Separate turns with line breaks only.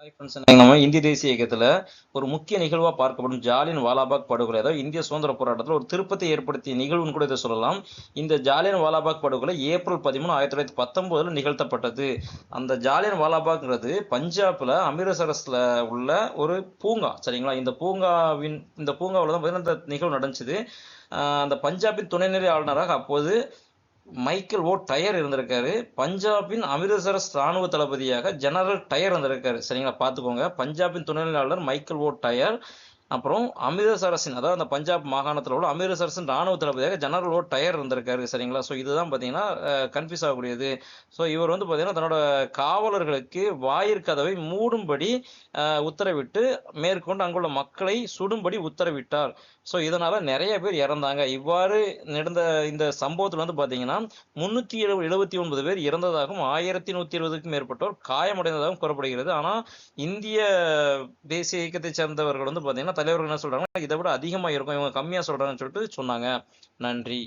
நம்ம இந்திய தேசிய இயக்கத்துல ஒரு முக்கிய நிகழ்வா பார்க்கப்படும் ஜாலியன் வாலாபாக் படுகொலை, அதாவது இந்திய சுதந்திர போராட்டத்தில் ஒரு திருப்பத்தை ஏற்படுத்திய நிகழ்வுன்னு கூட இதை சொல்லலாம். இந்த ஜாலியன் வாலாபாக் படுகொலை ஏப்ரல் 13, 1919 நிகழ்த்தப்பட்டது. அந்த ஜாலியன் வாலாபாக்ங்கிறது பஞ்சாப்ல அமிர்தசரஸ்ல உள்ள ஒரு பூங்கா, சரிங்களா? இந்த பூங்காவில் தான் பார்த்தீங்கன்னா இந்த நிகழ்வு நடந்துச்சு. அந்த பஞ்சாபின் துணைநிலை ஆளுநராக அப்போது மைக்கேல் ஓ டயர் இருந்திருக்காரு. பஞ்சாபின் அமிர்தசரஸ் ராணுவ தளபதியாக ஜெனரல் டயர் இருந்திருக்காரு, சரிங்களா? பார்த்துக்கோங்க, பஞ்சாபின் துணைநிலை ஆளுநர் மைக்கேல் ஓ டயர், அப்புறம் அமிர்தசரஸின், அதாவது அந்த பஞ்சாப் மாகாணத்தில் உள்ள அமிர்தசரஸின் ராணுவ தளபதியாக ஜெனரல் ஓ டயர் இருந்திருக்காரு, சரிங்களா? ஸோ இதுதான் பார்த்தீங்கன்னா கன்ஃபியூஸ் ஆகக்கூடியது. ஸோ இவர் வந்து பார்த்தீங்கன்னா தன்னோட காவலர்களுக்கு வாயிற்கதவை மூடும்படி உத்தரவிட்டு மேற்கொண்டு அங்குள்ள மக்களை சுடும்படி உத்தரவிட்டார். ஸோ இதனால நிறைய பேர் இறந்தாங்க. இவ்வாறு நடந்த இந்த சம்பவத்தில் வந்து பார்த்தீங்கன்னா 379 பேர் இறந்ததாகவும் 1170க்கும் மேற்பட்டோர் காயமடைந்ததாகவும் கூறப்படுகிறது. ஆனால் இந்திய தேசிய இயக்கத்தை சேர்ந்தவர்கள் வந்து பார்த்தீங்கன்னா தலைவர்கள் என்ன சொல்றாங்கன்னா இதை விட அதிகமாக இருக்கும், இவங்க கம்மியாக சொல்றாங்கன்னு சொல்லிட்டு சொன்னாங்க. நன்றி.